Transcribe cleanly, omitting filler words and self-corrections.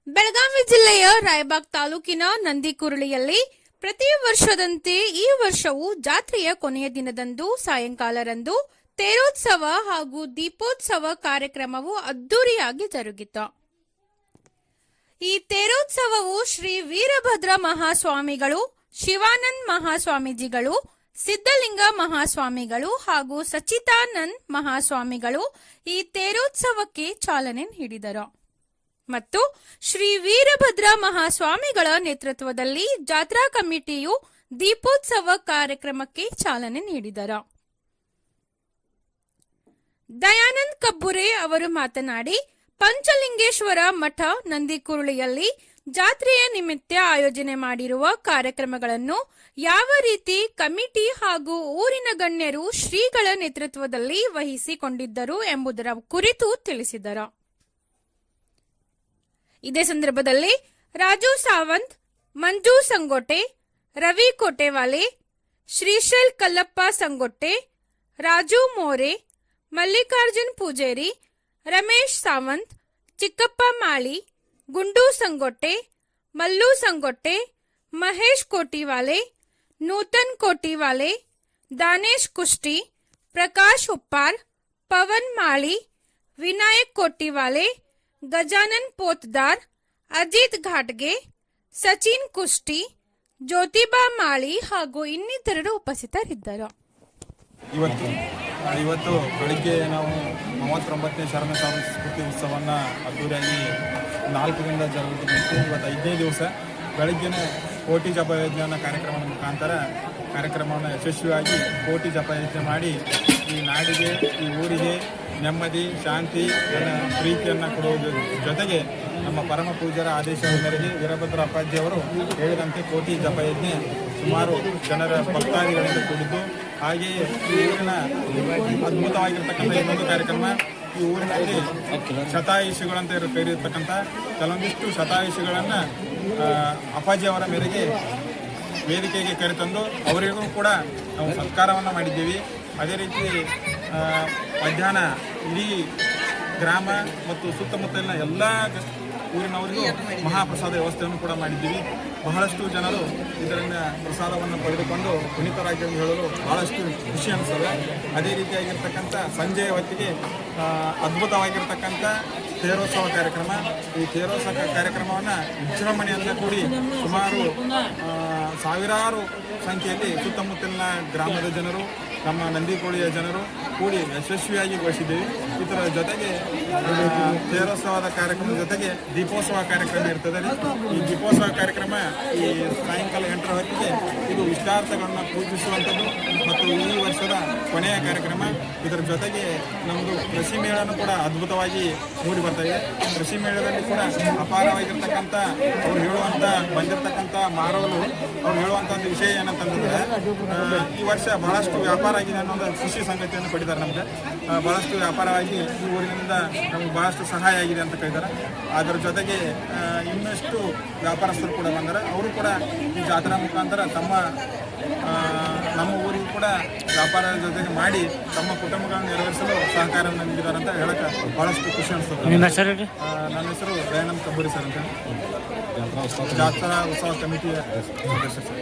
ಬೆಳಗಾವಿ ಜಿಲ್ಲೆಯ ರಾಯಬಾಗ್ ತಾಲೂಕಿನ ನಂದಿಕುರಳಿಯಲ್ಲಿ ಪ್ರತಿ ವರ್ಷದಂತೆ ಈ ವರ್ಷವೂ ಜಾತ್ರೆಯ ಕೊನೆಯ ದಿನದಂದು ಸಾಯಂಕಾಲರಂದು ತೇರೋತ್ಸವ ಹಾಗೂ ದೀಪೋತ್ಸವ ಕಾರ್ಯಕ್ರಮವು ಅದ್ದೂರಿಯಾಗಿ ಜರುಗಿತು. ಈ ತೇರೋತ್ಸವವು ಶ್ರೀ ವೀರಭದ್ರ ಮಹಾಸ್ವಾಮಿಗಳು, ಶಿವಾನಂದ್ ಮಹಾಸ್ವಾಮೀಜಿಗಳು, ಸಿದ್ದಲಿಂಗ ಮಹಾಸ್ವಾಮಿಗಳು ಹಾಗೂ ಸಚ್ಚಿದಾನಂದ್ ಮಹಾಸ್ವಾಮಿಗಳು ಈ ತೇರೋತ್ಸವಕ್ಕೆ ಚಾಲನೆ ನೀಡಿದರು ಮತ್ತು ಶ್ರೀ ವೀರಭದ್ರ ಮಹಾಸ್ವಾಮಿಗಳ ನೇತೃತ್ವದಲ್ಲಿ ಜಾತ್ರಾ ಕಮಿಟಿಯು ದೀಪೋತ್ಸವ ಕಾರ್ಯಕ್ರಮಕ್ಕೆ ಚಾಲನೆ ನೀಡಿದರು. ದಯಾನಂದ್ ಕಬ್ಬುರೆ ಅವರು ಮಾತನಾಡಿ, ಪಂಚಲಿಂಗೇಶ್ವರ ಮಠ ನಂದಿಕುರಳಿಯಲ್ಲಿ ಜಾತ್ರೆಯ ನಿಮಿತ್ತ ಆಯೋಜನೆ ಮಾಡಿರುವ ಕಾರ್ಯಕ್ರಮಗಳನ್ನು ಯಾವ ರೀತಿ ಕಮಿಟಿ ಹಾಗೂ ಊರಿನ ಗಣ್ಯರು ಶ್ರೀಗಳ ನೇತೃತ್ವದಲ್ಲಿ ವಹಿಸಿಕೊಂಡಿದ್ದರು ಎಂಬುದರ ಕುರಿತು ತಿಳಿಸಿದರು. ಇದೇ ಸಂದರ್ಭದಲ್ಲಿ ರಾಜು ಸಾವಂತ್, ಮಂಜು ಸಂಗೋಟೆ, ರವಿ ಕೋಟೆವಾಲೆ, ಶ್ರೀಶೈಲ್ ಕಲ್ಲಪ್ಪ ಸಂಗೋಟೆ, ರಾಜು ಮೋರೆ, ಮಲ್ಲಿಕಾರ್ಜುನ್ ಪೂಜೇರಿ, ರಮೇಶ್ ಸಾವಂತ್, ಚಿಕ್ಕಪ್ಪ ಮಾಳಿ, ಗುಂಡು ಸಂಗೋಟೆ, ಮಲ್ಲು ಸಂಗೋಟೆ, ಮಹೇಶ್ ಕೋಟಿವಾಲೆ, ನೂತನ್ ಕೋಟಿವಾಲೆ, ದಾನೇಶ್ ಕುಷ್ಟಿ, ಪ್ರಕಾಶ್ ಉಪ್ಪಾರ್, ಪವನ್ ಮಾಳಿ, ವಿನಾಯಕ್ ಕೋಟಿವಾಲೆ, ಗಜಾನನ್ ಪೋತ್ದಾರ್, ಅಜಿತ್ ಘಾಟ್ಗೆ, ಸಚಿನ್ ಕುಷ್ಟಿ, ಜ್ಯೋತಿಬಾ ಮಾಳಿ ಹಾಗೂ ಇನ್ನಿತರರು ಉಪಸ್ಥಿತರಿದ್ದರು. ಇವತ್ತು ಬೆಳಿಗ್ಗೆ ನಾವು 39ನೇ ಶರಣ ಸಂಸ್ಕೃತಿ ಉತ್ಸವವನ್ನು ಅದ್ದೂರಿಯಾಗಿ 4 ದಿನದಿಂದ ಜರುಗುತ್ತಿತ್ತು. ಇವತ್ತು 5ನೇ ದಿವಸ ಬೆಳಿಗ್ಗೆನೇ ಕೋಟಿ ಜಪಯಜ್ಞಾನ ಕಾರ್ಯಕ್ರಮದ ಮುಖಾಂತರ ಕಾರ್ಯಕ್ರಮವನ್ನು ಯಶಸ್ವಿಯಾಗಿ ಕೋಟಿ ಜಪಯಜ್ಞ ಮಾಡಿ ಈ ನಾಡಿಗೆ, ಈ ಊರಿಗೆ ನೆಮ್ಮದಿ, ಶಾಂತಿ, ಪ್ರೀತಿಯನ್ನು ಕೊಡುವುದರ ಜೊತೆಗೆ ನಮ್ಮ ಪರಮ ಪೂಜ್ಯರ ಆದೇಶದ ಮೇರೆಗೆ ವೀರಭದ್ರ ಅಪ್ಪಾಜಿಯವರು ಹೇಳಿದಂತೆ ಕೋಟಿ ಜಪಯಜ್ಞ ಸುಮಾರು ಜನರ ಭಕ್ತಾದಿಗಳಿಂದ ಕೂಡಿದ್ದು. ಹಾಗೆಯೇ ಈ ಊರಿನ ಅದ್ಭುತವಾಗಿರ್ತಕ್ಕಂಥ ಇನ್ನೊಂದು ಕಾರ್ಯಕ್ರಮ, ಈ ಊರಿನಲ್ಲಿ ಶತಾಯುಷಿಗಳಂತ ಕರೆಯಿರ್ತಕ್ಕಂಥ ಕೆಲವೊಂದಿಷ್ಟು ಶತಾಯುಷಿಗಳನ್ನು ಅಪ್ಪಾಜಿಯವರ ಮೇರೆಗೆ ವೇದಿಕೆಗೆ ಕರೆತಂದು ಅವರಿಗೂ ಕೂಡ ನಾವು ಸತ್ಕಾರವನ್ನು ಮಾಡಿದ್ದೀವಿ. ಅದೇ ರೀತಿ ಮಧ್ಯಾಹ್ನ ಇಡೀ ಗ್ರಾಮ ಮತ್ತು ಸುತ್ತಮುತ್ತಲಿನ ಎಲ್ಲ ಊರಿನವರಿಗೂ ಮಹಾಪ್ರಸಾದ ವ್ಯವಸ್ಥೆಯನ್ನು ಕೂಡ ಮಾಡಿದ್ದೀವಿ. ಬಹಳಷ್ಟು ಜನರು ಇದರಿಂದ ಪ್ರಸಾದವನ್ನು ಪಡೆದುಕೊಂಡು ಪುನೀತರಾಗಿ ಹೇಳಲು ಬಹಳಷ್ಟು ಖುಷಿ ಅನಿಸ್ತದೆ. ಅದೇ ರೀತಿಯಾಗಿರ್ತಕ್ಕಂಥ ಸಂಜೆಯ ಹೊತ್ತಿಗೆ ಅದ್ಭುತವಾಗಿರ್ತಕ್ಕಂಥ ತೇರೋತ್ಸವ ಕಾರ್ಯಕ್ರಮ. ಈ ತೇರೋತ್ಸವ ಕಾರ್ಯಕ್ರಮವನ್ನು ವಿಜೃಂಭಣೆಯಿಂದ ಕೂಡಿ ಸುಮಾರು ಸಾವಿರಾರು ಸಂಖ್ಯೆಯಲ್ಲಿ ಸುತ್ತಮುತ್ತಲಿನ ಗ್ರಾಮದ ಜನರು, ನಮ್ಮ ನಂದಿಕೋಳಿಯ ಜನರು ಕೂಡಿ ಯಶಸ್ವಿಯಾಗಿ ಗೊಳಿಸಿದ್ದೀವಿ. ಇದರ ಜೊತೆಗೆ ತೇರೋತ್ಸವದ ಕಾರ್ಯಕ್ರಮದ ಜೊತೆಗೆ ದೀಪೋತ್ಸವ ಕಾರ್ಯಕ್ರಮ ಇರ್ತದೆ. ಈ ದೀಪೋತ್ಸವ ಕಾರ್ಯಕ್ರಮ ಈ ಸಾಯಂಕಾಲ 8ರ ಹೊತ್ತಿಗೆ ಇದು ಇಷ್ಟಾರ್ಥಗಳನ್ನು ಪೂಜಿಸುವಂಥದ್ದು ಮತ್ತು ಈ ವರ್ಷದ ಕೊನೆಯ ಕಾರ್ಯಕ್ರಮ. ಇದರ ಜೊತೆಗೆ ನಮ್ಮದು ಕೃಷಿ ಮೇಳನೂ ಕೂಡ ಅದ್ಭುತವಾಗಿ ಮೂಡಿ ಬರ್ತಾಯಿದೆ. ಕೃಷಿ ಮೇಳದಲ್ಲಿ ಕೂಡ ಅಪಾರವಾಗಿರ್ತಕ್ಕಂಥ ಅವ್ರು ಹೇಳುವಂಥ ಬಂದಿರತಕ್ಕಂಥ ಮಾರೋರು ಅವ್ರು ಹೇಳುವಂಥದ್ದು ವಿಷಯ ಏನಂತಂದ್ರೆ, ಈ ವರ್ಷ ಬಹಳಷ್ಟು ವ್ಯಾಪಾರ ಆಗಿದೆ ಅನ್ನೋದು ಖುಷಿ ಸಂಗತಿಯನ್ನು ಪಡಿತಾರೆ. ನಮಗೆ ಬಹಳಷ್ಟು ವ್ಯಾಪಾರವಾಗಿ ಈ ಊರಿನಿಂದ ನಮ್ಗೆ ಬಹಳಷ್ಟು ಸಹಾಯ ಆಗಿದೆ ಅಂತ ಕರೀತಾರೆ. ಅದರ ಜೊತೆಗೆ ಇನ್ನಷ್ಟು ವ್ಯಾಪಾರಸ್ಥರು ಕೂಡ ಬಂದರೆ ಅವರು ಕೂಡ ಈ ಜಾತ್ರಾ ಮುಖಾಂತರ ನಮ್ಮ ಊರಿಗೂ ಕೂಡ ವ್ಯಾಪಾರದ ಜೊತೆಗೆ ಮಾಡಿ ತಮ್ಮ ಕುಟುಂಬಗಳನ್ನು ನೆರವೇರಿಸಲು ಸಹಕಾರವನ್ನು ನೀಡಿದ್ದಾರೆ ಅಂತ ಹೇಳಕ್ಕೆ ಬಹಳಷ್ಟು ಖುಷಿ ಅನಿಸ್ತದೆ. ನನ್ನ ಹೆಸರು ದಯಾನಂದ್ ಕಬ್ಬುರಿ ಸರ್ ಅಂತ, ಜಾತ್ರಾ ಉತ್ಸವ ಕಮಿಟಿಯ ಸದಸ್ಯ ಸರ್.